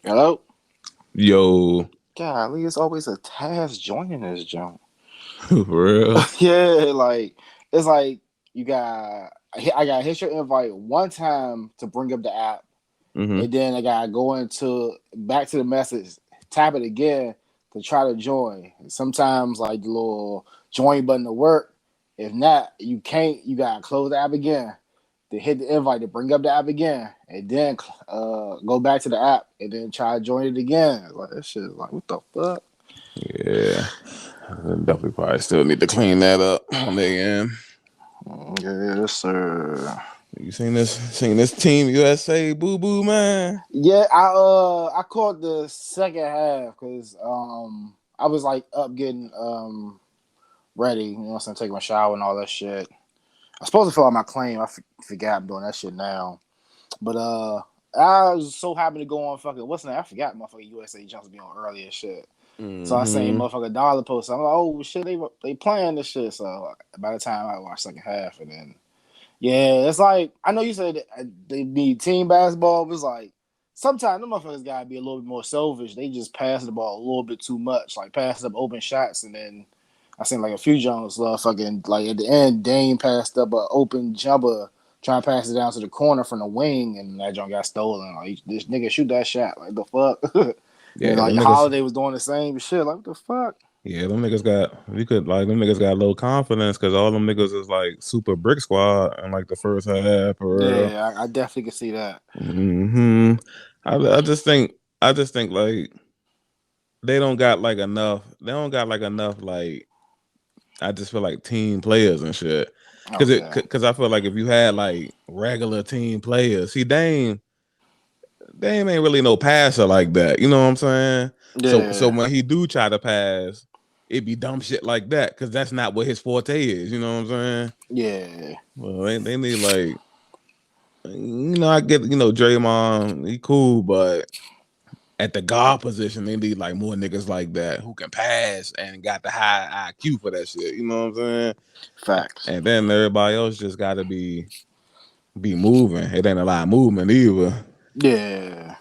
Hello? Yo, Golly, it's always a task joining this jump. for real? Yeah, like it's like you got I got to hit your invite one time to bring up the app, Hmm. and then I gotta go into back to the message, tap it again to try to join. Sometimes like the little join button to work. If not, you can't. You gotta close the app again. To hit the invite to bring up the app again, and then go back to the app and then try to join it again. Like that shit is like what the fuck? Yeah, definitely probably still need to clean that up on their end. Yes, sir. You seen this Team USA boo boo man? Yeah, I caught the second half because I was like up getting ready, you know what I'm saying, taking my shower and all that shit. I'm supposed to fill out my claim. Forgot I'm doing that shit now. But I was so happy to go on fucking what's the name? I forgot motherfucking USA Jumps be on earlier shit. So I seen Hmm. motherfucker dollar post. I'm like, oh shit, they playing this shit. So by the time I watched second half, and then yeah, it's like I know you said they need team basketball, but it's like sometimes the motherfuckers gotta be a little bit more selfish. They just pass the ball a little bit too much, like passing up open shots, and then I seen like a few Jones fucking like at the end, Dame passed up an open jumper. Trying to pass it down to the corner from the wing, and that jump got stolen. Like this nigga shoot that shot, like the fuck. And Yeah, like them niggas. Holiday was doing the same shit. Like what the fuck? Yeah, them niggas got. We could like them niggas got low confidence because all them niggas is like super brick squad in like the first half for real. Yeah, I definitely can see that. Hmm. I just think like they don't got like enough. They don't got like enough like I just feel like team players and shit. Okay. Cause I feel like if you had like regular team players, see Dame ain't really no passer like that. You know what I'm saying? So Yeah. when he do try to pass, it be dumb shit like that because that's not what his forte is. You know what I'm saying? Yeah. Well, they need like I get Draymond, he cool, but at the guard position, they need like more niggas like that who can pass and got the high IQ for that shit. You know what I'm saying? Facts. And then everybody else just got to be moving. It ain't a lot of movement either. Yeah.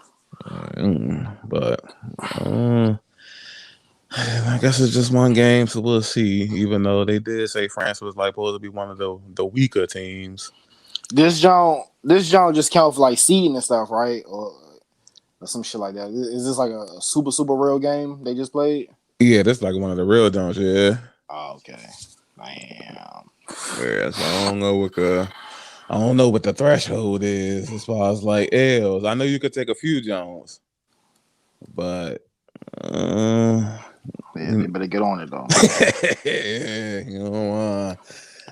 But I guess it's just one game, so we'll see. Even though they did say France was like supposed to be one of the weaker teams. This John just count for like seeding and stuff, right? Or some shit like that. Is this like a super real game they just played? Yeah, that's like one of the real Jones. Yeah, Oh, okay. Damn. yeah. So I don't know what the threshold is as far as like L's. I know you could take a few Jones, but uh, Yeah, they you better get on it though.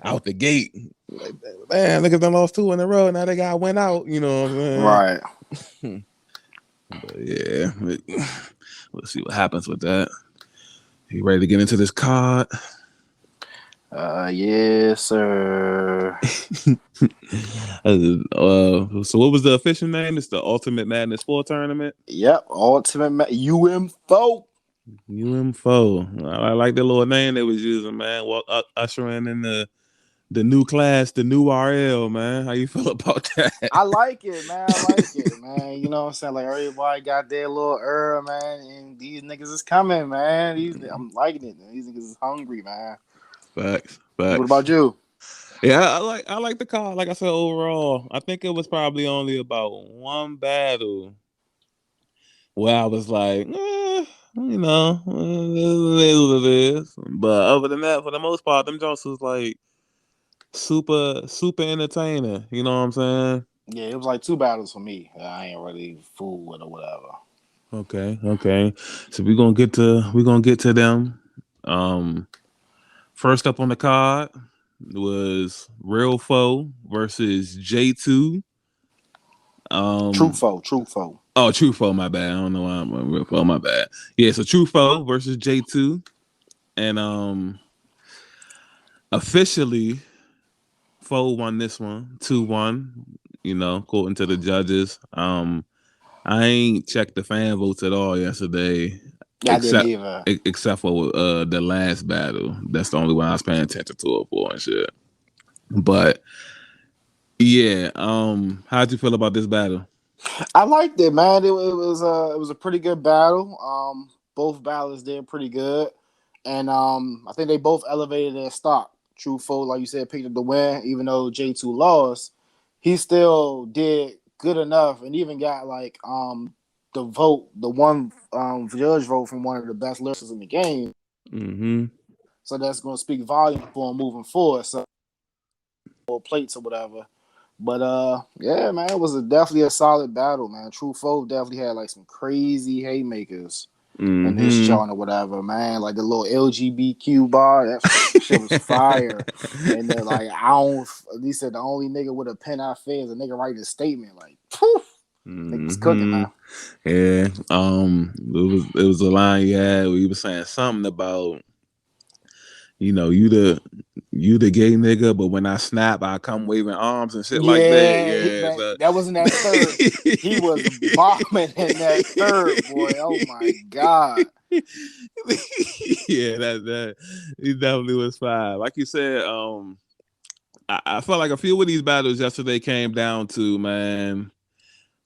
out the gate. Like, man, niggas done lost two in a row. Now they got went out. You know what I'm Right. saying? But yeah, let's see what happens with that. You ready to get into this card? Yes, sir. So what was the official name? It's the Ultimate Madness 4 tournament. Yep. UM4. UM4. I like the little name they was using, man. Ushering in the new class, the new RL, man. How you feel about that? I like it, man. I like it, man. You know what I'm saying? Like everybody got their little man, and these niggas is coming, man. I'm liking it. Man. These niggas is hungry, man. Facts, What facts. about you? Yeah, I like the card. Like I said, overall, I think it was probably only about one battle where I was like, it is what it is. But other than that, for the most part, them jokes was like super entertaining. You know what I'm saying? Yeah, it was like two battles for me. I ain't really fool with or whatever. Okay. So we're gonna get to them. Um, First up on the card was Real Foe versus J2. True Um, foe, true foe. oh, True Foe, my bad. I don't know why I'm a Real Foe, my bad. Yeah, so True Foe versus J2, and officially Foe won this one 2-1. According to the judges. I ain't checked the fan votes at all yesterday, Yeah, I didn't except either. except for the last battle. That's the only one I was paying attention to it for and shit. But yeah, how'd you feel about this battle? I liked it, man. It was a pretty good battle. Both battles did pretty good, and I think they both elevated their stock. Truthful, like you said, picked up the win, even though J2 lost. He still did good enough, and even got like the vote, the one judge vote from one of the best lyricists in the game. Mm-hmm. So that's going to speak volume for him moving forward. So plates or whatever. But yeah, man, it was definitely a solid battle, man. True Foe definitely had like some crazy haymakers in this Mm-hmm. joint or whatever, man. Like the little LGBTQ bar, that shit was fire. And then like I don't, he said the only nigga with a pen I fear is a nigga writing a statement. Like, poof, nigga was cooking, Mm-hmm. man. Yeah. It was a line you had where you were saying something about, you the gay nigga, but when I snap, I come waving arms and shit like that. Yeah, Yeah. man, So that was in that third. He was bombing in that third, boy. Oh my god. yeah, that he definitely was fine. Like you said, I felt like a few of these battles yesterday came down to, man,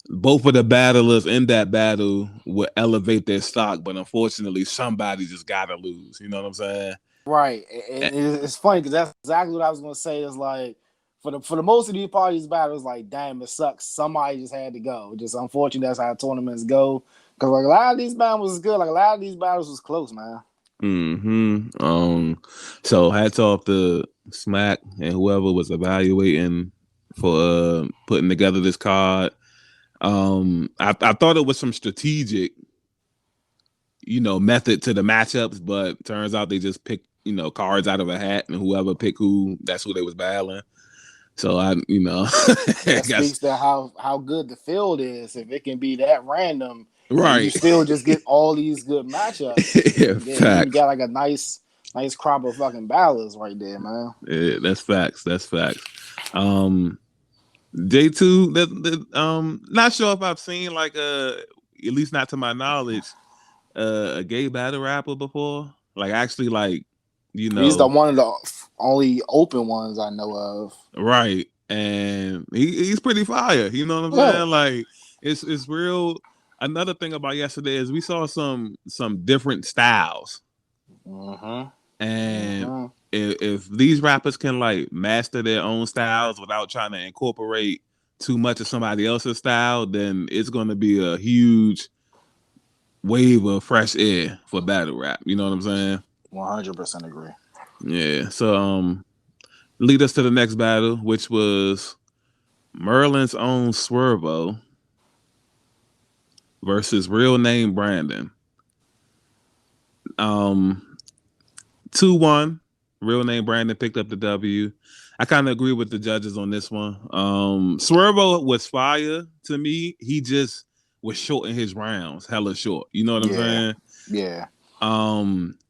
both of the battlers in that battle would elevate their stock, but unfortunately, somebody just gotta lose. You know what I'm saying? Right, and it's funny because that's exactly what I was gonna say. Is like for the most of these parties battles, like damn, it sucks. Somebody just had to go. Just unfortunate that's how tournaments go. Because like a lot of these battles was good. Like a lot of these battles was close, man. Mm-hmm. So hats off to Smack and whoever was evaluating for putting together this card. I thought it was some strategic, method to the matchups, but turns out they just picked, cards out of a hat, and whoever picked who, that's who they was battling. So I, That guess speaks to how good the field is. If it can be that random and you right. still just get all these good matchups, Yeah, then yeah, you facts. got like a nice crop of fucking battles right there, man. Yeah, that's facts. That's facts. Um, J2, not sure if I've seen like at least not to my knowledge, a gay battle rapper before. Like actually, like He's the one of the only open ones I know of. right, and he's pretty fire. You know what I'm Yeah. saying? Like it's real. Another thing about yesterday is we saw some different styles, Mm-hmm. and Mm-hmm. if these rappers can like master their own styles without trying to incorporate too much of somebody else's style, then it's going to be a huge wave of fresh air for battle rap. You know what I'm saying? 100% agree. Yeah. So lead us to the next battle, which was Merlin's own Swervo versus real name Brandon. 2-1. Real name Brandon picked up the W. I kind of agree with the judges on this one. Swervo was fire to me. He just was short in his rounds, hella short. You know what I'm Yeah. saying? Yeah.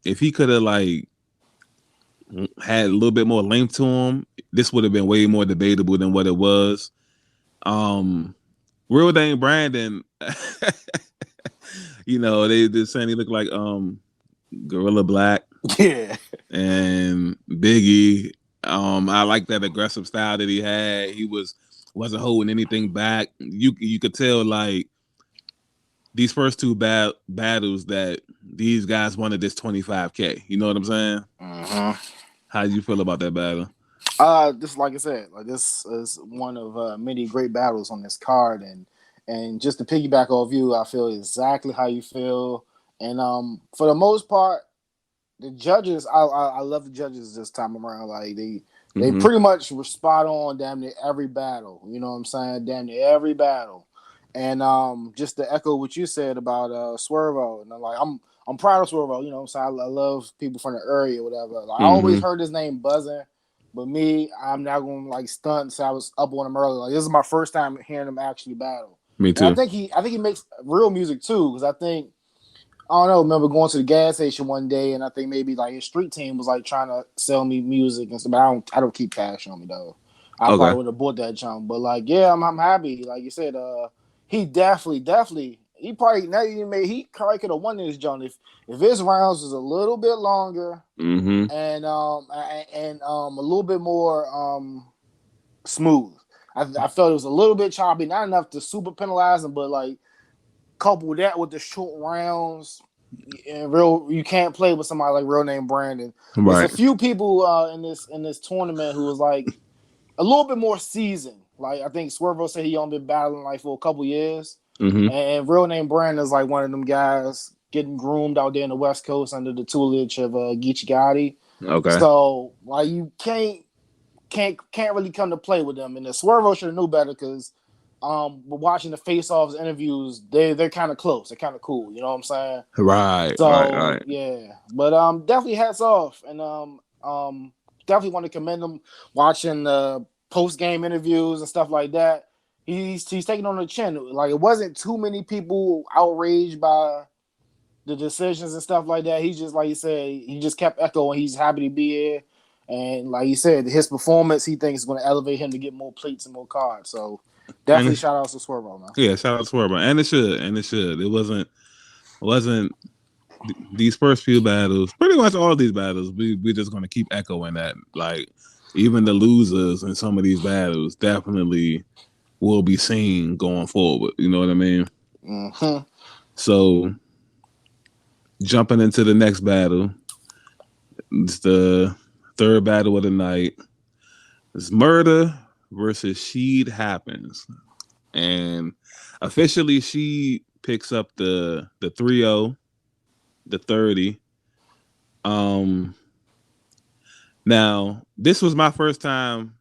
If he could have like had a little bit more length to him, this would have been way more debatable than what it was. Real name Brandon, they saying he looked like Gorilla Black Yeah. and Biggie. I like that aggressive style that he had. He wasn't holding anything back. You could tell like these first two battles that these guys wanted this 25K. You know what I'm saying? Mm-hmm. How do you feel about that battle? Just like I said, like this is one of many great battles on this card, and just to piggyback off you, I feel exactly how you feel, and for the most part, the judges, I love the judges this time around. Like they Mm-hmm. pretty much were spot on damn near every battle. You know what I'm saying? Damn near every battle. And just to echo what you said about Swervo, and I'm proud of Swervo. You know what I'm saying? I love people from the area, or whatever. Like, I always Mm-hmm. heard his name buzzing, but me, I'm not gonna like stunt. So I was up on him early. Like, this is my first time hearing him actually battle, Me and too. I think he makes real music too. Because I don't know. I remember going to the gas station one day, and I think maybe like his street team was like trying to sell me music and stuff. But I don't keep cash on me though. I Okay. probably would have bought that junk. But like, yeah, I'm happy. Like you said, he definitely, he probably now he probably could have won this junk if his rounds was a little bit longer Mm-hmm. and a little bit more smooth. I felt it was a little bit choppy, not enough to super penalize him, but like couple that with the short rounds. And you can't play with somebody like real name Brandon. There's a Right. few people in this tournament who was like a little bit more seasoned. Like I think Swervo said he only been battling like for a couple years, and real name Brandon is like one of them guys getting groomed out there in the West Coast under the tutelage of Geechee Gotti. Okay. So like you can't really come to play with them. And the Swervo should have knew better because watching the face-offs interviews, they're kind of close. They're kind of cool. You know what I'm saying? Right. So yeah, but definitely hats off, and definitely want to commend him. Watching the post-game interviews and stuff like that, he's taking on the chin. Like it wasn't too many people outraged by the decisions and stuff like that. He just, like you said, he just kept echoing. He's happy to be here. And like you said, his performance, he thinks is going to elevate him to get more plates and more cards. So definitely shout out to Swervo, man. Yeah, shout out to Swervo. And it should. It wasn't these first few battles, pretty much all these battles, we're just going to keep echoing that. Like, even the losers in some of these battles definitely will be seen going forward. You know what I mean? Mm-hmm. So, jumping into the next battle, it's the third battle of the night. It's Murder versus Sheed Happens. And officially, she picks up the 3-0, the 30. Now, this was my first time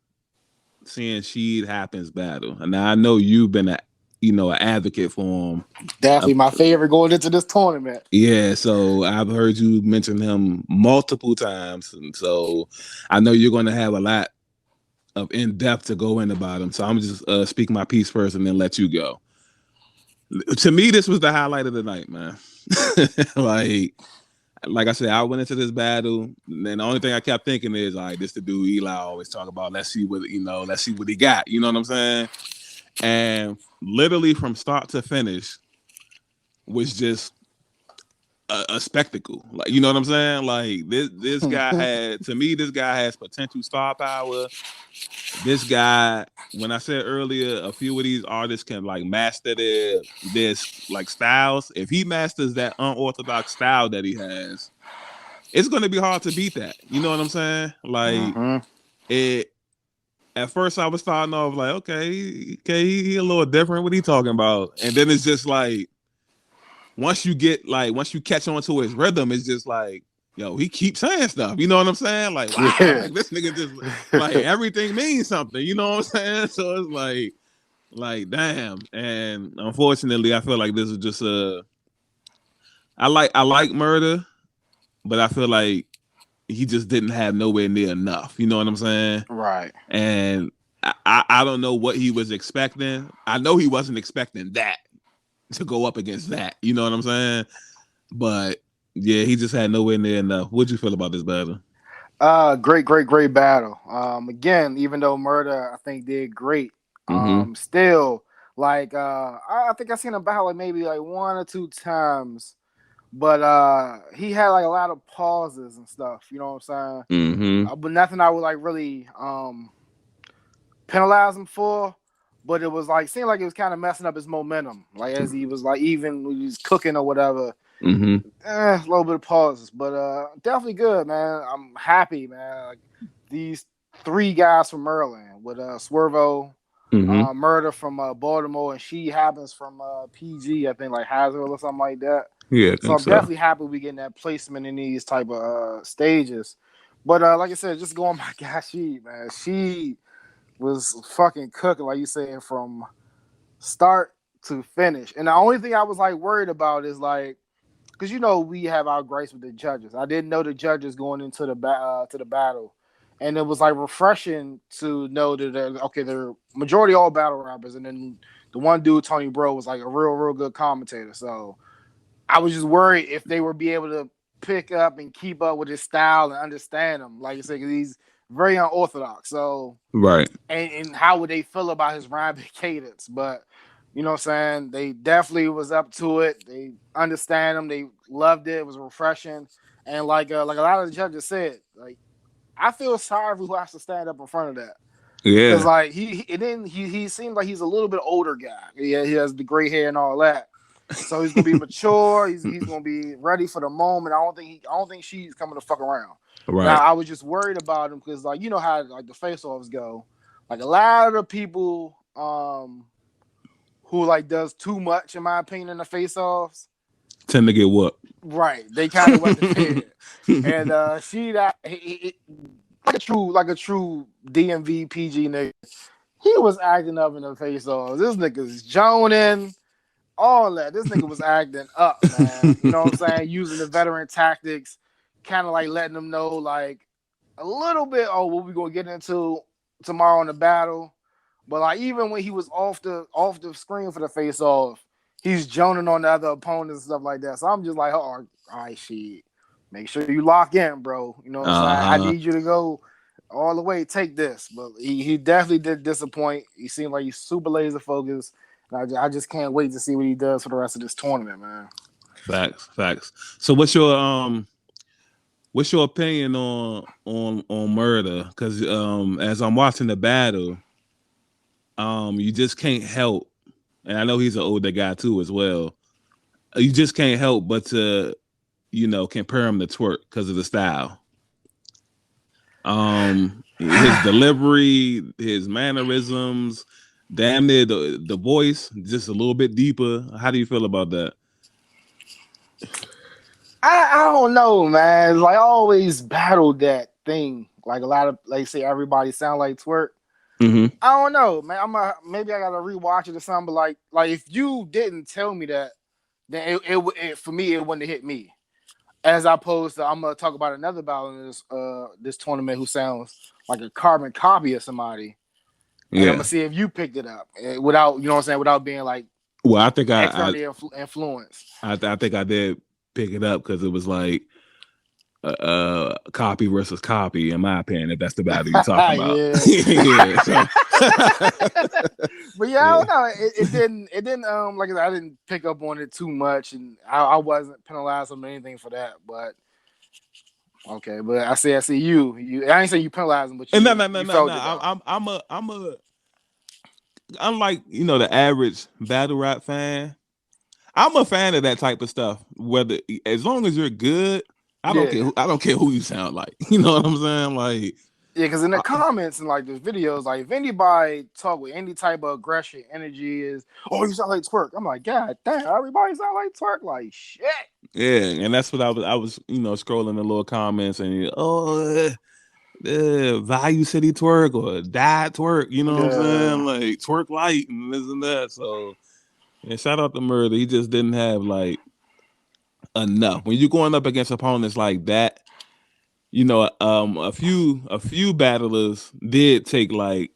seeing Sheed Happens battle. And now I know you've been an advocate for him. Definitely my favorite going into this tournament. Yeah, so I've heard you mention him multiple times, and so I know you're going to have a lot of in depth to go in about him. So I'm just speak my piece first and then let you go. To me, this was the highlight of the night, man. like I said, I went into this battle, and the only thing I kept thinking is, all right, this the dude Eli always talk about. Let's see what he got. You know what I'm saying? And literally from start to finish was just a spectacle. Like, you know what I'm saying? Like this guy this guy has potential star power. This guy, when I said earlier, a few of these artists can like master their like styles. If he masters that unorthodox style that he has, it's going to be hard to beat that. You know what I'm saying? Like it. At first, I was starting off like, okay, he a little different. What he talking about? And then it's just like, once you catch on to his rhythm, it's just like, yo, he keeps saying stuff. You know what I'm saying? Like, wow, like this nigga just like everything means something. You know what I'm saying? So it's like damn. And unfortunately, I feel like this is just I like Murder, but I feel like he just didn't have nowhere near enough. You know what I'm saying? Right. And I don't know what he was expecting. I know he wasn't expecting that to go up against that. You know what I'm saying? But yeah, he just had nowhere near enough. What'd you feel about this battle? Great battle. Again, even though Murder I think did great, still like I think I seen him battle like maybe like one or two times, but he had like a lot of pauses and stuff. You know what I'm saying? But nothing I would like really penalize him for. But it was like seemed like it was kind of messing up his momentum, like as he was like even when he was cooking or whatever. A little bit of pauses, but definitely good, man. I'm happy, man. Like these three guys from Maryland with Swervo, Murder from Baltimore, and She Happens from PG, I think like Hazard or something like that. Yeah, so I'm definitely happy we getting that placement in these type of stages. But like I said, just going my guy She, man, she was fucking cooking, like you said, from start to finish. And the only thing I was like worried about is like, because we have our gripes with the judges. I didn't know the judges going into the battle, and it was like refreshing to know that they're majority all battle rappers, and then the one dude Tony Bro was like a real good commentator. So I was just worried if they would be able to pick up and keep up with his style and understand him, like I said, because he's very unorthodox. So right, and how would they feel about his rhyme cadence? But you know what I'm saying? They definitely was up to it. They understand him. They loved it. It was refreshing. And like a lot of the judges said, like I feel sorry for who has to stand up in front of that. Cause Yeah. like he seems like he's a little bit older guy. Yeah, he has the gray hair and all that. So he's gonna be mature. He's gonna be ready for the moment. I don't think she's coming to fuck around. Now Right. I was just worried about him because like you know how like the face offs go. Like a lot of the people who like does too much in my opinion in the face offs. Tend to get whooped. Right, they kind of wet the bed, and she that like a true DMV PG nigga. He was acting up in the face offs. This nigga's joning all that. This nigga was acting up, man. You know what I'm saying? Using the veteran tactics, kind of like letting them know, like a little bit. Oh, what we gonna get into tomorrow in the battle? But like even when he was off the screen for the face off, he's joning on the other opponents and stuff like that. So I'm just like, oh, all right, shit. Make sure you lock in, bro. You know what I'm saying? I Uh-huh. need you to go all the way. Take this, but he definitely did disappoint. He seemed like he's super laser focused. I just can't wait to see what he does for the rest of this tournament, man. Facts. So what's your opinion on murder? Because as I'm watching the battle, you just can't help, and I know he's an older guy too as well. You just can't help but to compare him to Twerk because of the style. His delivery, his mannerisms, damn near the voice, just a little bit deeper. How do you feel about that? I don't know, man. Like I always battled that thing. Like a lot of like say everybody sound like Twerk. Mm-hmm. I don't know, man. Maybe I gotta rewatch it or something. But like if you didn't tell me that, then it for me it wouldn't have hit me. As opposed to I'm gonna talk about another battle in this tournament who sounds like a carbon copy of somebody, and I'm gonna Yeah. see if you picked it up without you know what I'm saying without being like Well, I think externally influenced. I think I did pick it up because it was like copy versus copy, in my opinion. If that's the battle you're talking about, Yeah. yeah. So, But yeah, I yeah. don't know. It didn't like I didn't pick up on it too much, and I wasn't penalized on anything for that. But okay, but I see you. I ain't say you penalized him, but And you felt it no. though. I'm a unlike the average battle rap fan. I'm a fan of that type of stuff. Whether as long as you're good, Yeah, I don't care who you sound like. You know what I'm saying? Like, yeah. Because in the I, comments and like the videos, like if anybody talk with any type of aggression, energy is, oh, you sound like Twerk. I'm like, God damn, everybody sound like Twerk. Like shit. yeah, and that's what I was scrolling the little comments and Value City Twerk or Dad Twerk. You know what I'm Yeah. saying? Like Twerk Light and this and that. So, and shout out to Murder. He just didn't have like enough. When you're going up against opponents like that, a few battlers did take like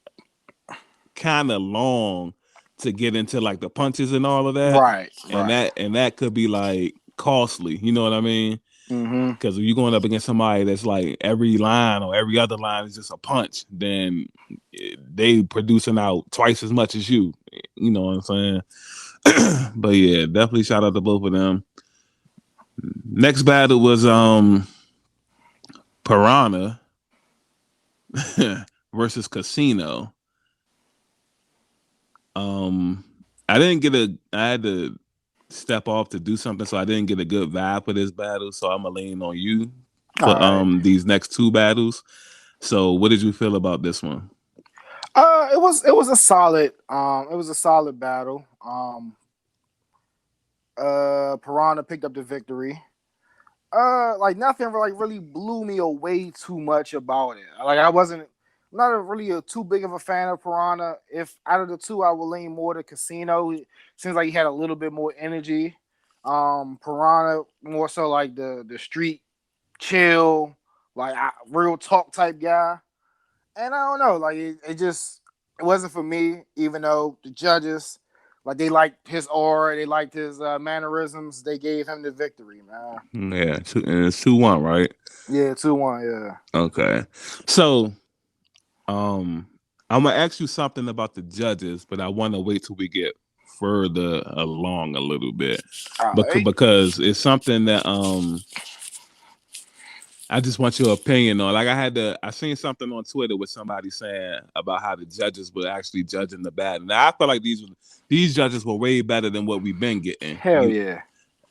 kind of long to get into like the punches and all of that, Right. Right. and that could be like costly. You know what I mean? Mm-hmm. Because if you're going up against somebody that's like every line or every other line is just a punch, then they producing out twice as much as you. You know what I'm saying? But yeah, definitely shout out to both of them. Next battle was Piranha versus Casino. Um, I had to step off to do something, so I didn't get a good vibe for this battle. So I'm gonna lean on you All for right. these next two battles. So what did you feel about this one? It was a solid battle. Piranha picked up the victory. Like nothing like really blew me away too much about it. Like I wasn't not really too big of a fan of Piranha. If out of the two, I would lean more to Casino. It seems like he had a little bit more energy. Piranha more so like the street chill, like real talk type guy. And I don't know, like it wasn't for me. Even though the judges, like they liked his aura, they liked his mannerisms, they gave him the victory, man. Yeah, and it's 2-1, right? Yeah, 2-1. Yeah. Okay. So um I'm gonna ask you something about the judges, but I want to wait till we get further along a little bit All right. because it's something that I just want your opinion on. Like I seen something on Twitter with somebody saying about how the judges were actually judging the battle. Now I feel like these judges were way better than what we've been getting. Hell yeah.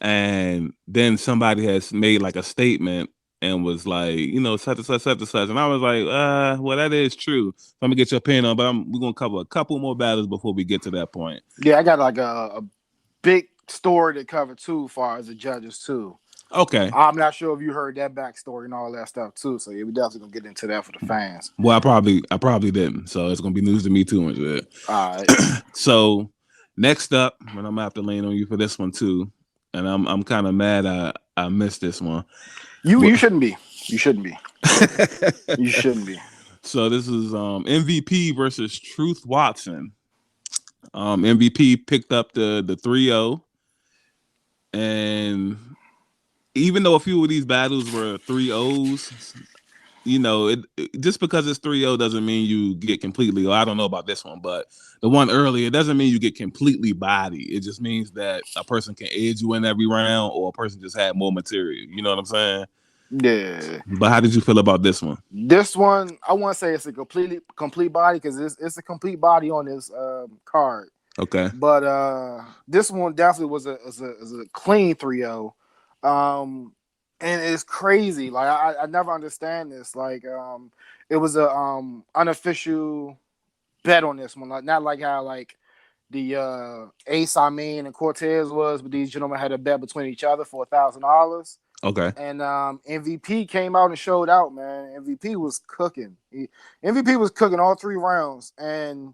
And then somebody has made like a statement and was like, such and such, such and such. And I was like, well, that is true. So I'm gonna get your opinion on, but we're gonna cover a couple more battles before we get to that point. Yeah, I got like a big story to cover too, as far as the judges too. Okay. I'm not sure if you heard that backstory and all that stuff too. So yeah, we definitely gonna get into that for the fans. Well, I probably didn't. So it's gonna be news to me too and shit. All right. So next up, and I'm gonna have to lean on you for this one too. And I'm kind of mad I missed this one. You shouldn't be. You shouldn't be. You shouldn't be. So this is MVP versus Truth Watson. MVP picked up the 3-0. And even though a few of these battles were 3-0s, just because it's 3-0 doesn't mean you get completely, I don't know about this one, but the one earlier, it doesn't mean you get completely bodied. It just means that a person can edge you in every round, or a person just had more material. You know what I'm saying? Yeah. But how did you feel about this one? This one, I want to say it's a complete body, because it's a complete body on this card. Okay. But this one definitely was a clean 3-0. And it's crazy. Like I never understand this. Like it was a unofficial bet on this one. Like not like how like the Ace and Cortez was, but these gentlemen had a bet between each other for $1,000. Okay. And MVP came out and showed out, man. MVP was cooking. MVP was cooking all 3 rounds. And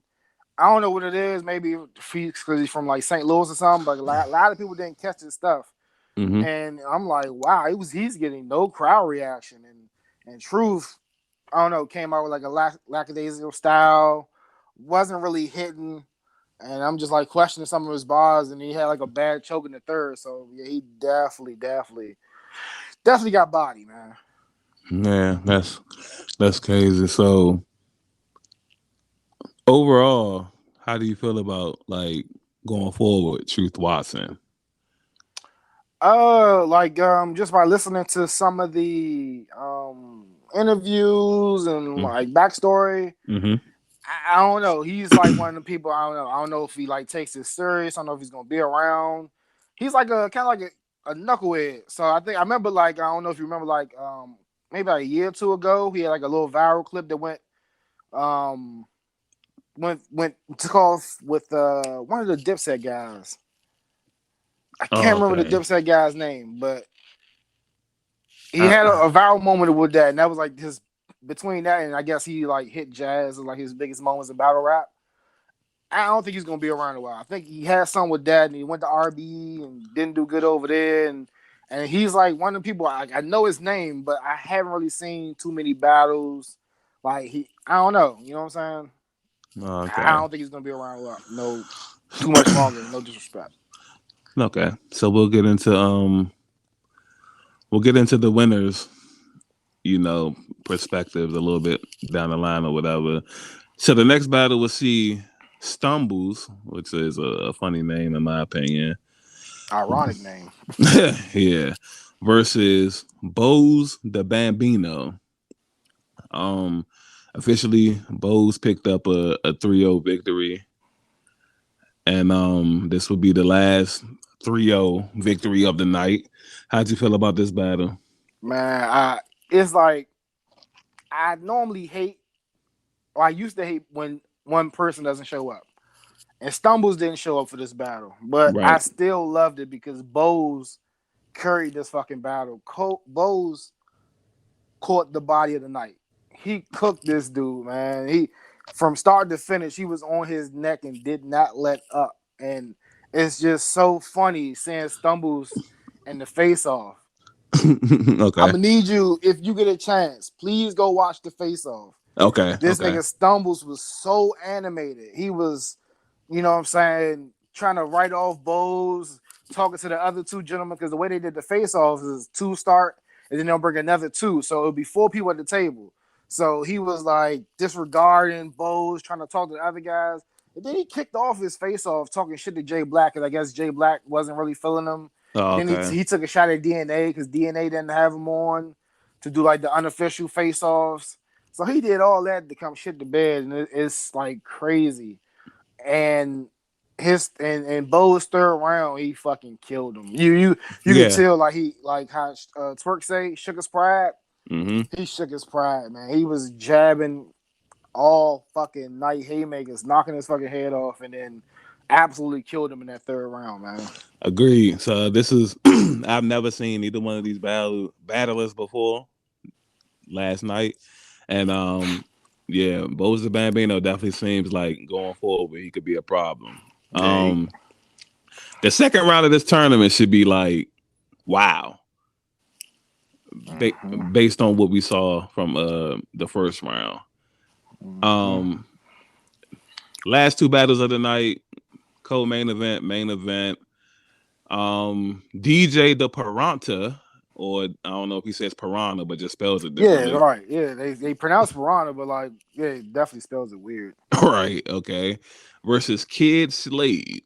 I don't know what it is. Maybe because he's from like St. Louis or something. But a lot of people didn't catch his stuff. Mm-hmm. And I'm like, wow, he's getting no crowd reaction. And Truth, I don't know, came out with like a lackadaisical style. Wasn't really hitting. And I'm just like questioning some of his bars. And he had like a bad choke in the third. So yeah, he definitely got body, man. Yeah, that's crazy. So overall, how do you feel about like going forward, Truth Watson? Just by listening to some of the interviews and like backstory, I don't know. He's like one of the people. I don't know if he like takes it serious. I don't know if he's gonna be around. He's like a kind of like a knucklehead. So I remember like I don't know if you remember like maybe like a year or two ago, he had like a little viral clip that went took off with one of the Dipset guys. I can't remember the Dipset guy's name, but he had a viral moment with that, and that was like his between that and I guess he like hit Jazz like his biggest moments in battle rap. I don't think he's gonna be around a while. I think he had some with that, and he went to RB and didn't do good over there, and he's like one of the people I know his name, but I haven't really seen too many battles. Like I don't know, you know what I'm saying? Okay. I don't think he's gonna be around no too much longer. No disrespect. Okay, so we'll get into the winners, perspectives a little bit down the line or whatever. So the next battle we'll see Stumbles, which is a funny name in my opinion. Ironic name. Yeah. Versus Bose the Bambino. Officially Bose picked up a 3-0 victory. And this will be the last 3-0 victory of the night. How'd you feel about this battle? Man, it's like I normally hate, or I used to hate when one person doesn't show up. And Stumbles didn't show up for this battle. But I still loved it because Bose carried this fucking battle. Bose caught the body of the night. He cooked this dude, man. He from start to finish, he was on his neck and did not let up. And it's just so funny seeing Stumbles and the face off. Okay. I'm gonna need you, if you get a chance, please go watch the face off. Okay. This nigga Stumbles was so animated. He was, you know what I'm saying, trying to write off Bose, talking to the other 2 gentlemen, because the way they did the face off is 2 start and then they'll bring another 2. So it'll be 4 people at the table. So he was like disregarding Bose, trying to talk to the other guys. And then he kicked off his face off talking shit to Jay Black, because I guess Jay Black wasn't really feeling him. Oh, okay. Then he took a shot at DNA because DNA didn't have him on. to do like the unofficial face-offs. So he did all that to come shit to bed, and it's like crazy. And and Bo's third round, he fucking killed him. You could tell like he like how Twerk say shook his pride. Mm-hmm. He shook his pride, man. He was jabbing all fucking night haymakers, knocking his fucking head off, and then absolutely killed him in that third round, man. Agreed. So this is I've never seen either one of these battlers before last night. And yeah, Boza Bambino definitely seems like going forward he could be a problem. The second round of this tournament should be like, wow. Based on what we saw from the first round. Last two battles of the night, co-main event, main event. DJ the Piranha, or I don't know if he says Piranha, but just spells it differently. Yeah, right. Yeah, they pronounce Piranha, but like, yeah, it definitely spells it weird. Right. Okay. Versus Kid Slade.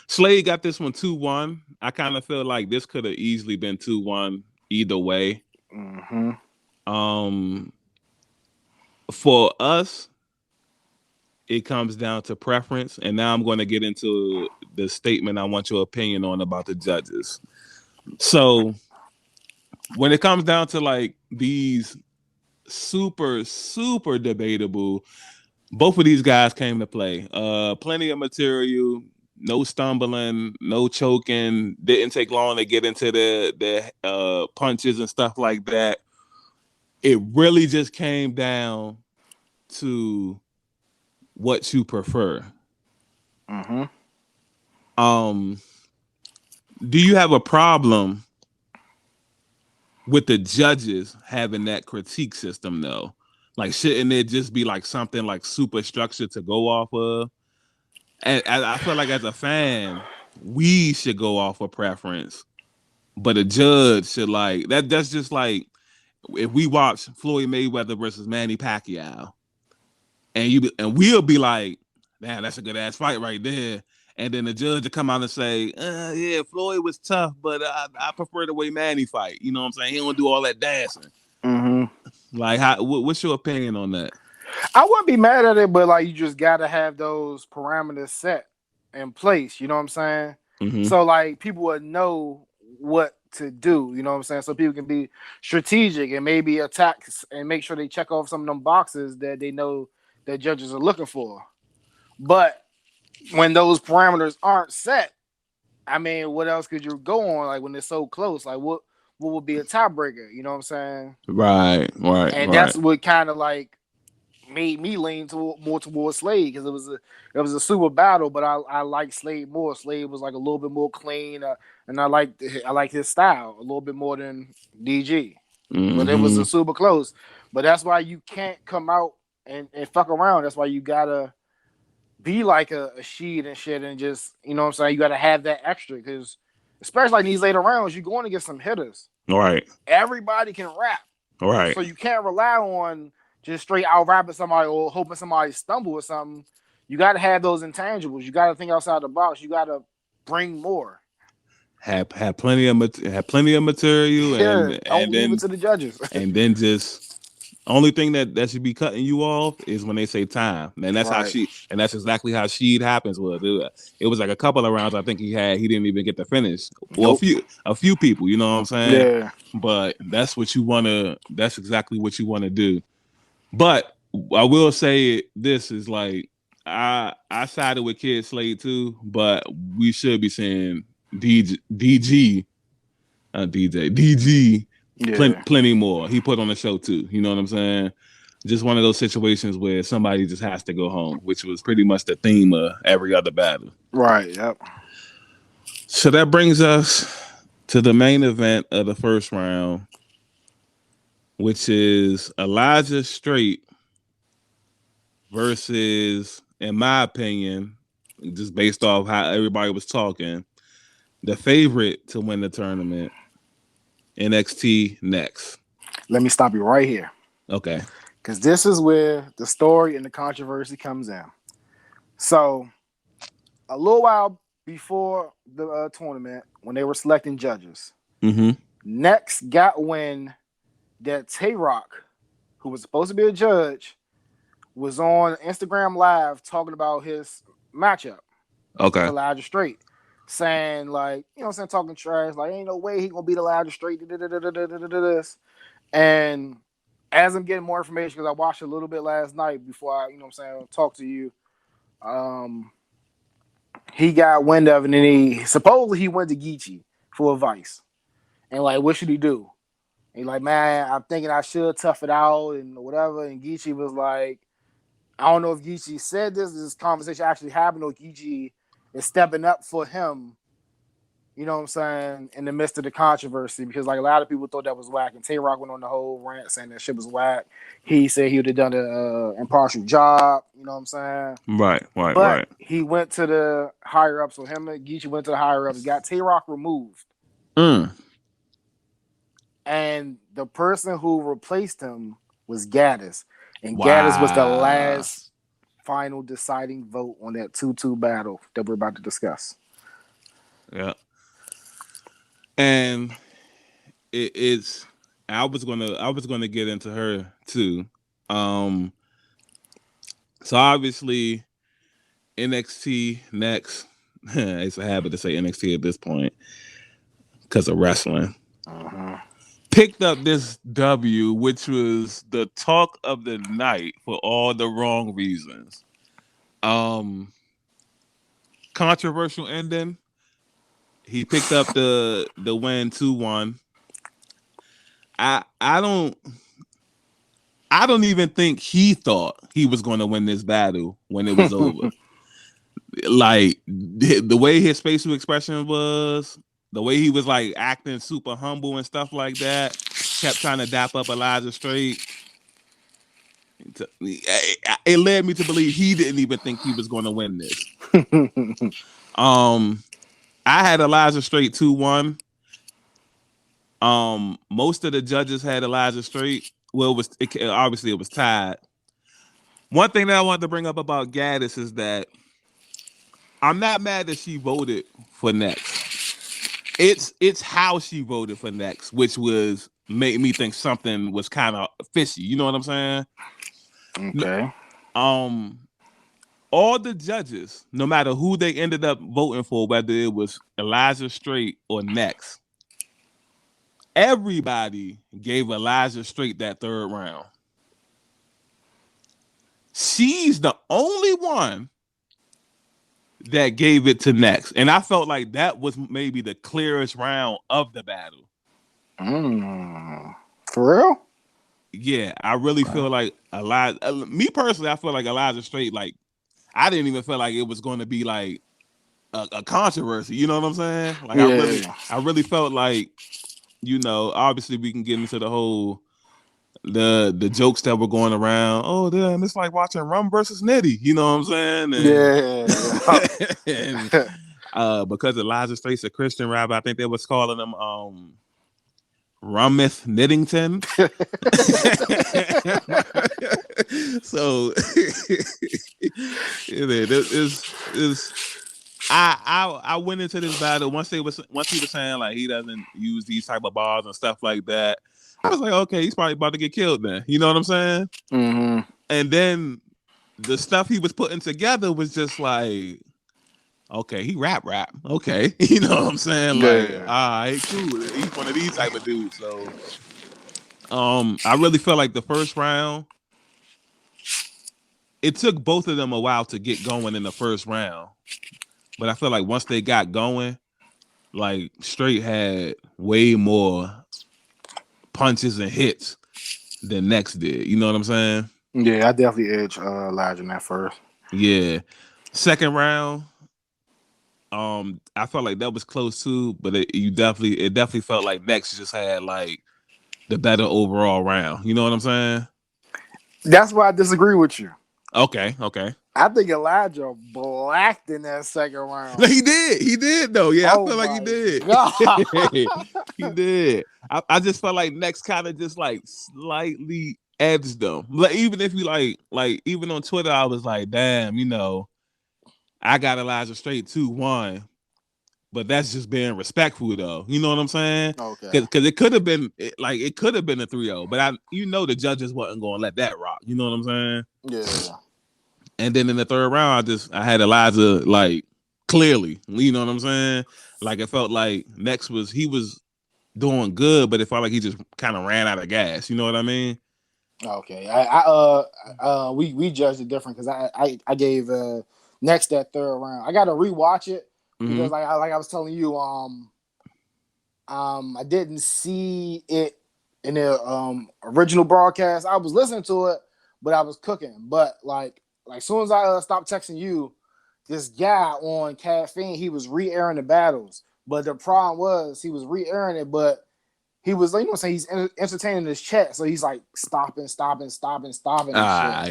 Slade got this one 2-1. I kind of feel like this could have easily been 2-1 either way. For us, it comes down to preference. And now I'm going to get into the statement I want your opinion on about the judges. So when it comes down to like these super, super debatable, both of these guys came to play. Plenty of material, no stumbling, no choking. Didn't take long to get into the punches and stuff like that. It really just came down to what you prefer. Do you have a problem with the judges having that critique system though? Like, shouldn't it just be like something like super structured to go off of? And I feel like as a fan, we should go off of preference, but a judge should like that. That's just like if we watch Floyd Mayweather versus Manny Pacquiao, and we'll be like, man, that's a good ass fight right there. And then the judge will come out and say, yeah, Floyd was tough, but I prefer the way Manny fight. You know what I'm saying? He don't do all that dancing. Like, what's your opinion on that? I wouldn't be mad at it, but like you just gotta have those parameters set in place. You know what I'm saying? So like people would know what to do. You know what I'm saying? So people can be strategic and maybe attack and make sure they check off some of them boxes that they know that judges are looking for. But when those parameters aren't set, I mean, what else could you go on? Like when it's so close, like what would be a tiebreaker? You know what I'm saying? Right. And that's what kind of like made me lean more towards Slade because it was a super battle, but I like Slade more. Slade was like a little bit more clean, and I like his style a little bit more than DG. But it was a super close. But that's why you can't come out and fuck around. That's why you gotta be like a sheet and shit, and just, you know what I'm saying, you gotta have that extra because especially like these later rounds, you're going to get some hitters. Right. Everybody can rap. Right. So you can't rely on just straight out rapping somebody or hoping somebody stumble or something. You got to have those intangibles. You got to think outside the box. You got to bring more. Have plenty of material, and don't leave then it to the judges. And then just only thing that should be cutting you off is when they say time, and that's how that's exactly how Sheed happens with it. It was like a couple of rounds I think he didn't even get to finish, or a few people, you know what I'm saying? Yeah. But that's what you want to. That's exactly what you want to do. But I will say this is like I sided with Kid Slade too, but we should be saying DG, plenty more. He put on the show too. You know what I'm saying? Just one of those situations where somebody just has to go home, which was pretty much the theme of every other battle. Right. Yep. So that brings us to the main event of the first round, which is Elijah Straight versus, in my opinion, just based off how everybody was talking, the favorite to win the tournament, NXT Next. Let me stop you right here. Okay. Because this is where the story and the controversy comes in. So, a little while before the tournament, when they were selecting judges, Next got wind that Tay Rock, who was supposed to be a judge, was on Instagram Live talking about his matchup with Okay. Elijah Straight, saying like, you know, what I'm saying, talking trash, like ain't no way he gonna beat Elijah Straight. This. And as I'm getting more information, because I watched a little bit last night before I, you know, what I'm saying, talk to you. Um, he got wind of it, and he supposedly he went to Geechee for advice, and like, what should he do? And like, man, I'm thinking I should tough it out and whatever. And Geechee was like, I don't know if Geechee said this conversation actually happened, or Geechee is stepping up for him, you know what I'm saying, in the midst of the controversy, because like a lot of people thought that was whack. And Tay Rock went on the whole rant saying that shit was whack. He said he would have done an impartial job, you know what I'm saying? Right. Right. But Right. he went to the higher ups, so him and Geechee went to the higher ups, got Tay Rock removed. Mm. And the person who replaced him was Gaddis. And Gaddis was the Wow. last final deciding vote on that 2-2 battle that we're about to discuss. Yeah. And it's I was gonna get into her too. So obviously NXT next. It's a habit to say NXT at this point because of wrestling. Picked up this W, which was the talk of the night for all the wrong reasons. Controversial ending. He picked up the win 2-1. I don't even think he thought he was going to win this battle when it was over. Like the way his facial expression was, the way he was like acting super humble and stuff like that, kept trying to dap up Elijah Straight. It led me to believe he didn't even think he was going to win this. I had Elijah Straight 2-1. Most of the judges had Elijah Straight. Well, obviously it was tied. One thing that I wanted to bring up about Gaddis is that I'm not mad that she voted for next. It's how she voted for next, which was made me think something was kind of fishy. You know what I'm saying? Okay. All the judges, no matter who they ended up voting for, whether it was Elijah Straight or next, everybody gave Elijah Straight that third round. She's the only one that gave it to next. And I felt like that was maybe the clearest round of the battle. For real? Yeah, I really feel like me personally, I feel like Elijah Straight, like, I didn't even feel like it was going to be like a controversy. You know what I'm saying? Like, Yeah. I really felt like, you know, obviously we can get into the whole the jokes that were going around. Oh, damn, it's like watching Rum versus Nitty. You know what I'm saying? And, Yeah. and because Elijah Straight's a Christian rabbi, I think they was calling him Rumith Knittington. So I went into this battle once he was saying like he doesn't use these type of bars and stuff like that. I was like, okay, he's probably about to get killed then. You know what I'm saying? Mm-hmm. And then the stuff he was putting together was just like, okay, he rap. Okay. You know what I'm saying? Like, Yeah. all right, cool. He's one of these type of dudes. So I really felt like the first round, it took both of them a while to get going in the first round. But I feel like once they got going, like Straight had way more punches and hits than Next did. You know what I'm saying? Yeah, I definitely edge Elijah in that first. Yeah. Second round, I felt like that was close too, but it definitely felt like Next just had like the better overall round. You know what I'm saying? That's why I disagree with you. Okay. I think Elijah blacked in that second round. No, he did though. Yeah, I Oh feel like he my did. god. He did. I just felt like Next kind of just like slightly edged them. Like even if you like even on Twitter, I was like, damn, you know, I got Elijah Straight 2-1. but that's just being respectful though. You know what I'm saying? Okay. Because it could have been like it could have been a 3-0, but the judges wasn't going to let that rock. You know what I'm saying? Yeah. And then in the third round, I had Elijah like clearly. You know what I'm saying? Like it felt like he was doing good, but it felt like he just kind of ran out of gas. You know what I mean? Okay. We judged it different because I gave next that third round. I got to rewatch it because like I was telling you, I didn't see it in the original broadcast. I was listening to it, but I was cooking. But like soon as I stopped texting you, this guy on Caffeine, he was re-airing the battles. But the problem was he was re-airing it, but he was, you know, saying he's entertaining his chat, so he's like stopping and shit.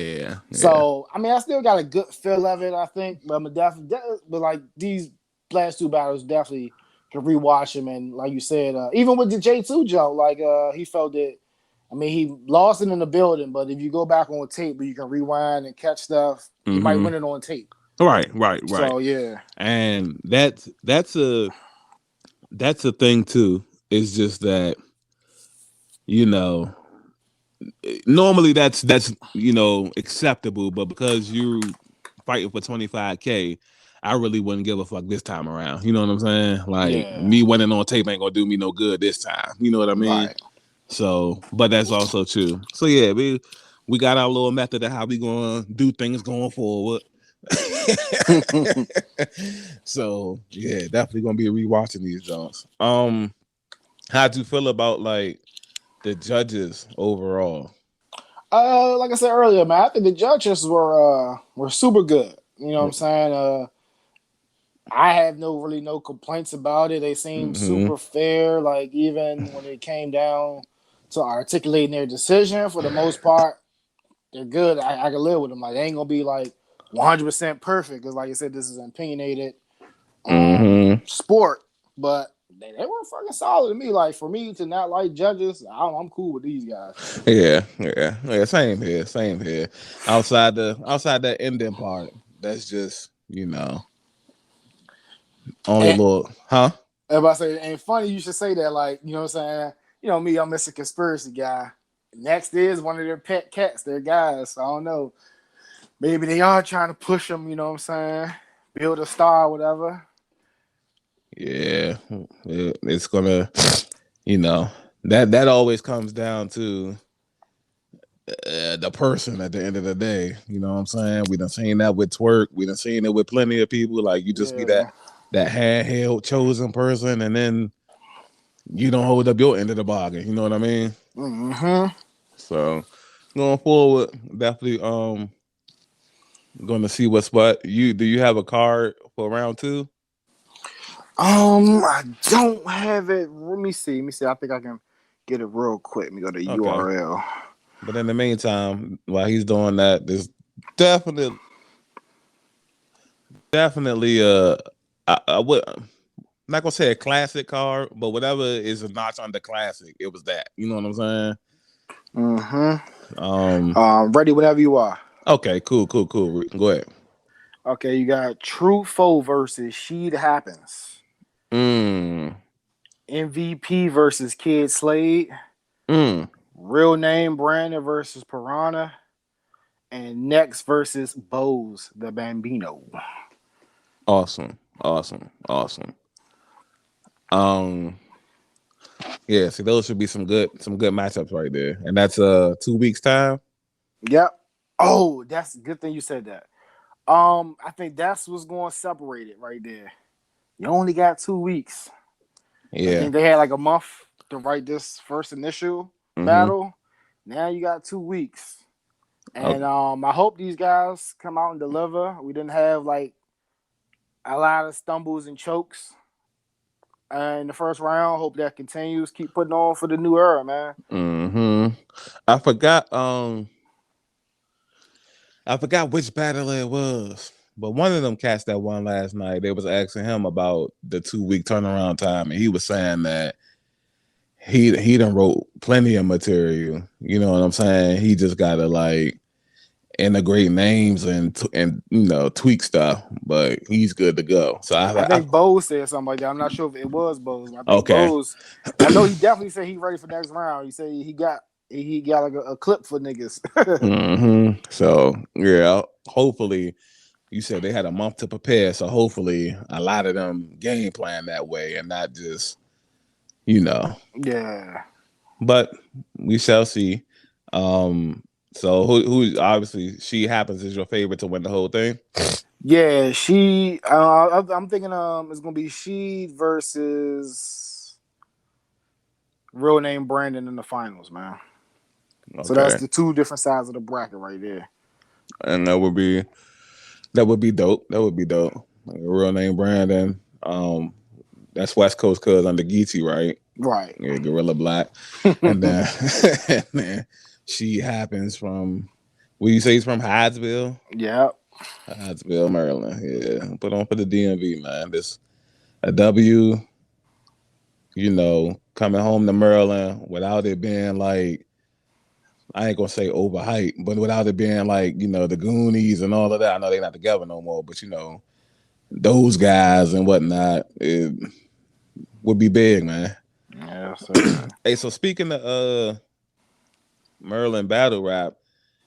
Yeah. So I mean, I still got a good feel of it, I think, but I'm definitely, but like these last two battles definitely can rewatch him, and like you said, even with the J2 jump, like he felt it. I mean, he lost it in the building, but if you go back on tape, you can rewind and catch stuff. You might win it on tape. Right. So yeah, and that's a thing too. It's just that, you know, normally that's acceptable, but because you fighting for 25K, I really wouldn't give a fuck this time around. You know what I'm saying? Like me winning on tape ain't gonna do me no good this time. You know what I mean? right. So, but that's also true. So yeah, we got our little method of how we gonna do things going forward. So yeah, definitely gonna be rewatching these Jones. How'd you feel about like the judges overall? Like I said earlier, man, I think the judges were super good. You know what I'm saying? I have no complaints about it. They seem super fair. Like even when it came down to articulating their decision, for the most part, they're good. I can live with them. Like they ain't gonna be like 100% perfect because, like I said, this is an opinionated sport. But they were fucking solid to me. Like for me to not like judges, I'm cool with these guys. Yeah. Same here. Outside that ending part, that's just only little, huh? Everybody say it ain't funny. You should say that. Like you know what I'm saying. You know me, I'm Mr. Conspiracy guy. Next is one of their pet cats, their guys. So I don't know. Maybe they are trying to push them, you know what I'm saying? Build a star, whatever. Yeah, it's gonna, that always comes down to the person at the end of the day. You know what I'm saying? We done seen that with Twerk. We done seen it with plenty of people. Like you just be that handheld chosen person, and then you don't hold up your end of the bargain. You know what I mean? So going forward, definitely gonna see what's what. Do you have a card for round 2? I don't have it. Let me see. I think I can get it real quick. Let me go to URL. But in the meantime, while he's doing that, there's definitely I would, I'm not gonna say a classic card, but whatever is a notch on the classic, it was that. You know what I'm saying? Ready whenever you are. Okay, cool. Go ahead. Okay, you got True Foe versus Sheed Happens. MVP versus Kid Slade. Real Name Brandon versus Piranha. And Next versus Bose the Bambino. Awesome. Yeah, see, those should be some good matchups right there. And that's 2 weeks time. Yep. Oh, that's a good thing you said that. I think that's what's going to separate it right there. You only got 2 weeks. Yeah. I think they had like a month to write this first initial battle. Now you got 2 weeks. And I hope these guys come out and deliver. We didn't have like a lot of stumbles and chokes in the first round. Hope that continues. Keep putting on for the new era, man. I forgot which battle it was, but one of them cats that won last night, they was asking him about the 2-week turnaround time, and he was saying that he done wrote plenty of material. You know what I'm saying? He just gotta like integrate names and tweak stuff, but he's good to go. So I think Bose said something like that. I'm not sure if it was Bose. I think okay. Bose. I know he definitely said he ready for next round. He said he got like a clip for niggas. So yeah, hopefully. You said they had a month to prepare, so hopefully a lot of them game plan that way and not just, Yeah. But we shall see. So who obviously She Happens is your favorite to win the whole thing? Yeah, she. I'm thinking it's gonna be she versus real name Brandon in the finals, man. Okay. So that's the two different sides of the bracket right there. And that would be dope. That would be dope. Like a real name Brandon. That's West Coast cuz under Geechee, right? Right. Yeah, Gorilla Black. And then and then She Happens from where you say he's from Hyattsville? Yep. Hyattsville, Maryland. Yeah. Put on for the DMV, man. This a W, coming home to Maryland without it being like, I ain't gonna say overhyped, but without it being like, the Goonies and all of that. I know they're not together no more, but those guys and whatnot, it would be big, man. Yeah, sir. Hey, so speaking of Maryland battle rap,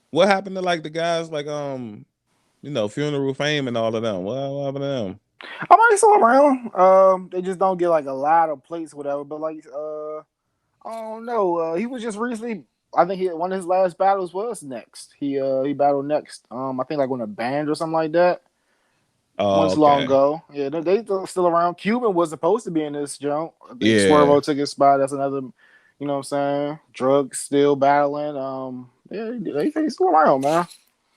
what happened to like the guys like Funeral Fame and all of them? What happened to them? I'm already still around. They just don't get like a lot of plates, whatever. But like, I don't know. He was just recently. I think one of his last battles was next. He battled next. I think like on a band or something like that. Once long ago. Yeah, they still around. Cuban was supposed to be in this jump. I think Swervo took his spot. That's another. You know what I'm saying? Drugs still battling. Yeah, they still around, man.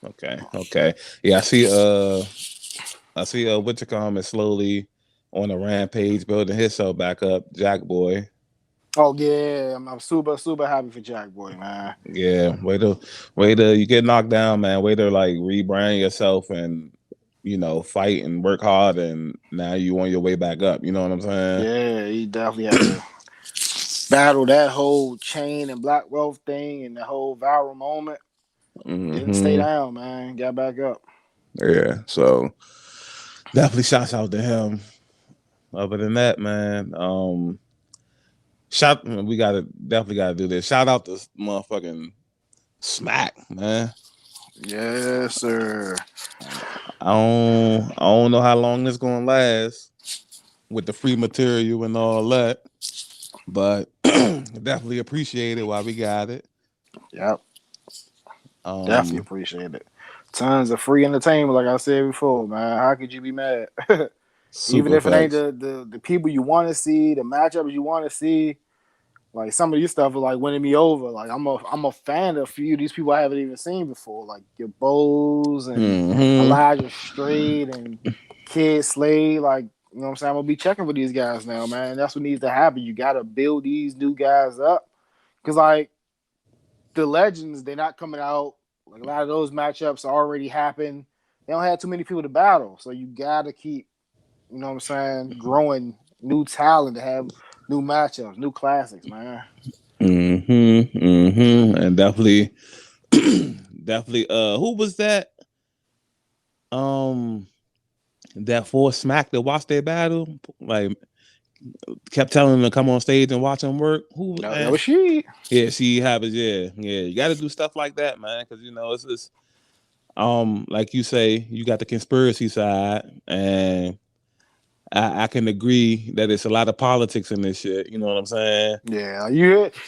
Okay. Yeah, I see Witchcom is slowly on a rampage, building himself back up. Jack Boy. Oh yeah, I'm super happy for Jack Boy, man. Yeah, way to you get knocked down, man. Way to like rebrand yourself and fight and work hard, and now you on your way back up. You know what I'm saying? Yeah, he definitely had to battle that whole chain and Black Wealth thing and the whole viral moment. Didn't stay down, man. Got back up. Yeah, so definitely shouts out to him. Other than that, man, we definitely gotta do this. Shout out to motherfucking Smack, man. Yes, sir. I don't know how long this gonna last with the free material and all that, but definitely appreciate it while we got it. Yep. Definitely appreciate it. Tons of free entertainment, like I said before, man. How could you be mad? Even if it ain't the people you want to see, the matchups you want to see. Like some of these stuff is like winning me over. Like I'm a fan of a few of these people I haven't even seen before, like your Bose and Elijah Strait and Kid Slade. Like, you know what I'm saying? I'm gonna be checking for these guys now, man. That's what needs to happen. You gotta build these new guys up. Cause like the legends, they're not coming out. Like a lot of those matchups already happened. They don't have too many people to battle. So you gotta keep, you know what I'm saying, growing new talent to have new matchups, new classics, man. And definitely who was that? That forced Smack to watch their battle, like kept telling them to come on stage and watch them work. Who? No, that was she. Yeah, She Happens. Yeah. You got to do stuff like that, man, because it's just like you say, you got the conspiracy side, and I can agree that it's a lot of politics in this shit. You know what I'm saying? Yeah,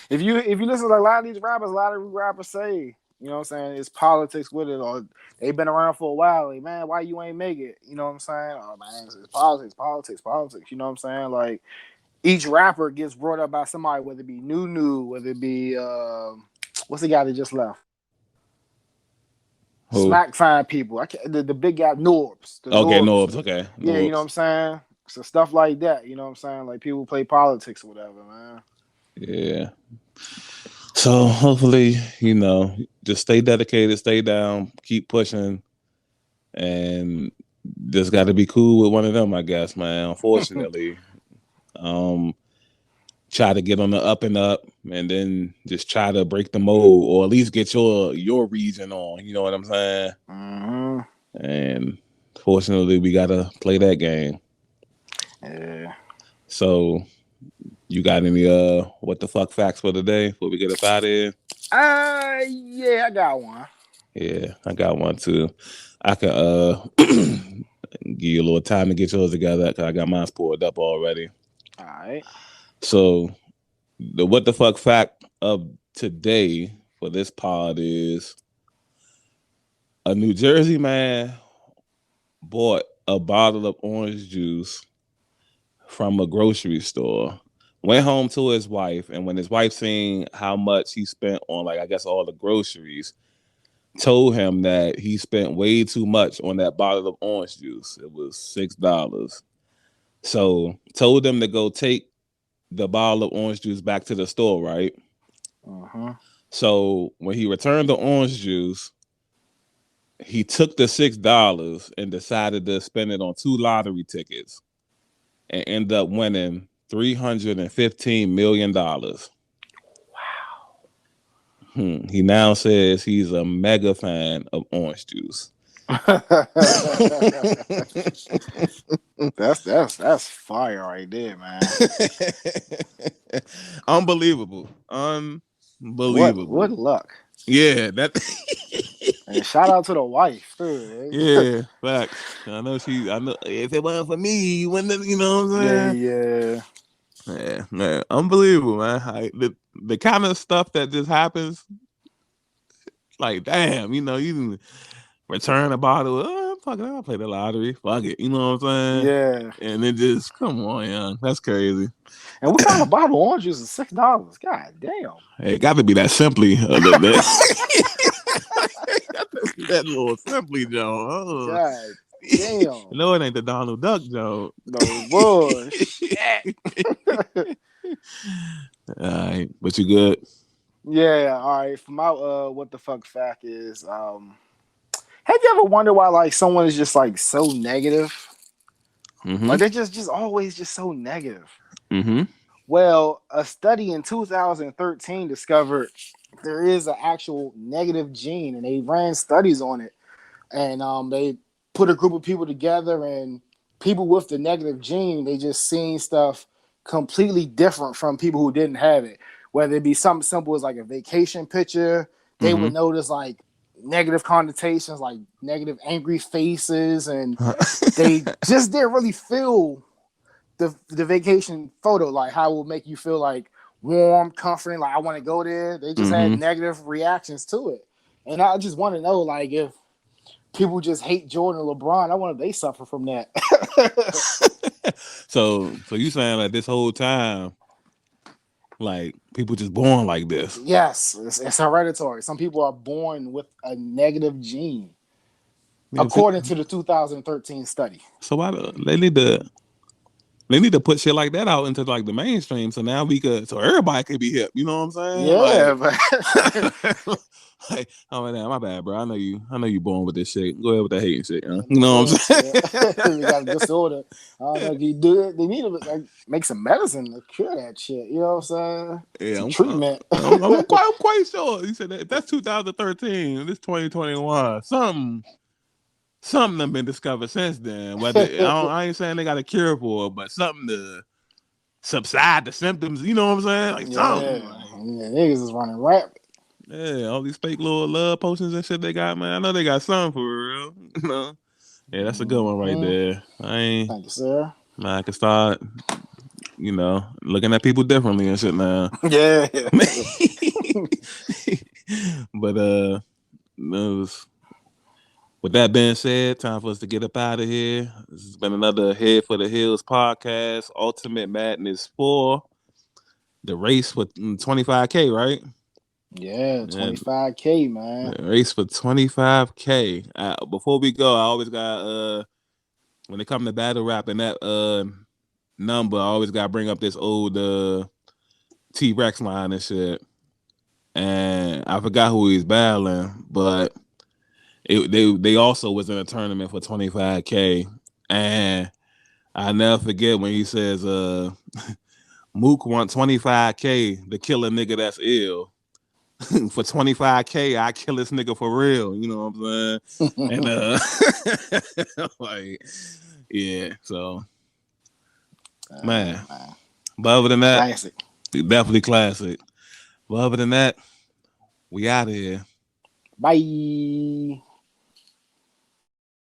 if you listen to a lot of these rappers, a lot of rappers say, you know what I'm saying, it's politics with it, or they've been around for a while. Like, man, why you ain't make it? You know what I'm saying? Oh man, it's politics. You know what I'm saying? Like each rapper gets brought up by somebody, whether it be New, whether it be what's the guy that just left? Who? Smack fine people. The big guy Norbs. Norbs. Okay. Yeah, Norbs. you know what I'm saying? So stuff like that, you know what I'm saying? Like people play politics or whatever, man. Yeah. So hopefully, just stay dedicated, stay down, keep pushing, and just got to be cool with one of them, I guess, man. Unfortunately, try to get on the up and up, and then just try to break the mold, or at least get your region on. You know what I'm saying? Mm-hmm. And fortunately, we gotta play that game. Yeah. So, you got any what the fuck facts for today before we get up out of here? Yeah, I got one. Yeah, I got one too. I can give you a little time to get yours together because I got mine pulled up already. All right. So the what the fuck fact of today for this pod is a New Jersey man bought a bottle of orange juice from a grocery store. Went home to his wife, and when his wife seen how much he spent on, like, I guess all the groceries, told him that he spent way too much on that bottle of orange juice. It was $6. So told them to go take the bottle of orange juice back to the store, right? Mm-hmm. So when he returned the orange juice, he took the $6 and decided to spend it on 2 lottery tickets and end up winning $315 million. He now says he's a mega fan of orange juice. That's fire right there, man. Unbelievable. What Unbelievable. luck. Yeah, that And shout out to the wife too. yeah, facts. I know if it wasn't for me, you wouldn't, you know what I'm saying? Yeah. Yeah, man, unbelievable, man. The kind of stuff that just happens, like, damn, you can return a bottle. Oh, fuck it, I'll play the lottery. Fuck it, you know what I'm saying? Yeah. And it just, come on, young, that's crazy. And what kind of bottle of orange juice is $6? God damn. Hey, it got to be that simply. That little simply Joe. Oh. God damn. No, it ain't the Donald Duck Joe. No bullshit. All right, but you good? Yeah, all right. For my what the fuck fact is, have you ever wondered why like someone is just like so negative? Mm-hmm. Like they're just always just so negative. Mm-hmm. Well, a study in 2013 discovered there is an actual negative gene, and they ran studies on it. And they put a group of people together, and people with the negative gene, they just seen stuff completely different from people who didn't have it. Whether it be something simple as like a vacation picture, they would notice like negative connotations, like negative angry faces, and they just didn't really feel the vacation photo, like how it will make you feel like warm, comforting, like I want to go there. They just had negative reactions to it. And I just want to know, like, if people just hate Jordan or LeBron, I wonder if they suffer from that. So you saying like this whole time, like people just born like this? Yes, it's hereditary. Some people are born with a negative gene, Yeah, according to the 2013 study. So why they need to put shit like that out into like the mainstream, so now so everybody could be hip. You know what I'm saying? Yeah, but like, oh man, my bad, bro. I know you born with this shit. Go ahead with that hating shit. Huh? You know what I'm saying? You got a disorder. I don't know if you do it. They need to like, make some medicine to cure that shit. You know what I'm saying? Yeah, I'm treatment. I'm quite sure. You said that if that's 2013, this 2021, something have been discovered since then. Whether I ain't saying they got a cure for it, but something to subside the symptoms. You know what I'm saying? Like something. Yeah, niggas is running rapid. Yeah, all these fake little love potions and shit they got, man. I know they got something for real. You know? Yeah, that's a good one right there. Thank you, sir. I can start, looking at people differently and shit now. Yeah. But with that being said, time for us to get up out of here. This has been another Head for the Hills podcast, Ultimate Madness 4. The race for 25K, right? Yeah, 25K, man. The race for 25K. Before we go, I always got when it comes to battle rap and that number, I always gotta bring up this old T-Rex line and shit. And I forgot who he's battling, but they also was in a tournament for 25K. And I never forget when he says Mook want 25K to kill a nigga that's ill. For 25K, I kill this nigga for real. You know what I'm saying? And like, yeah. So, man. But other than that, classic. Definitely classic. But other than that, we out of here. Bye.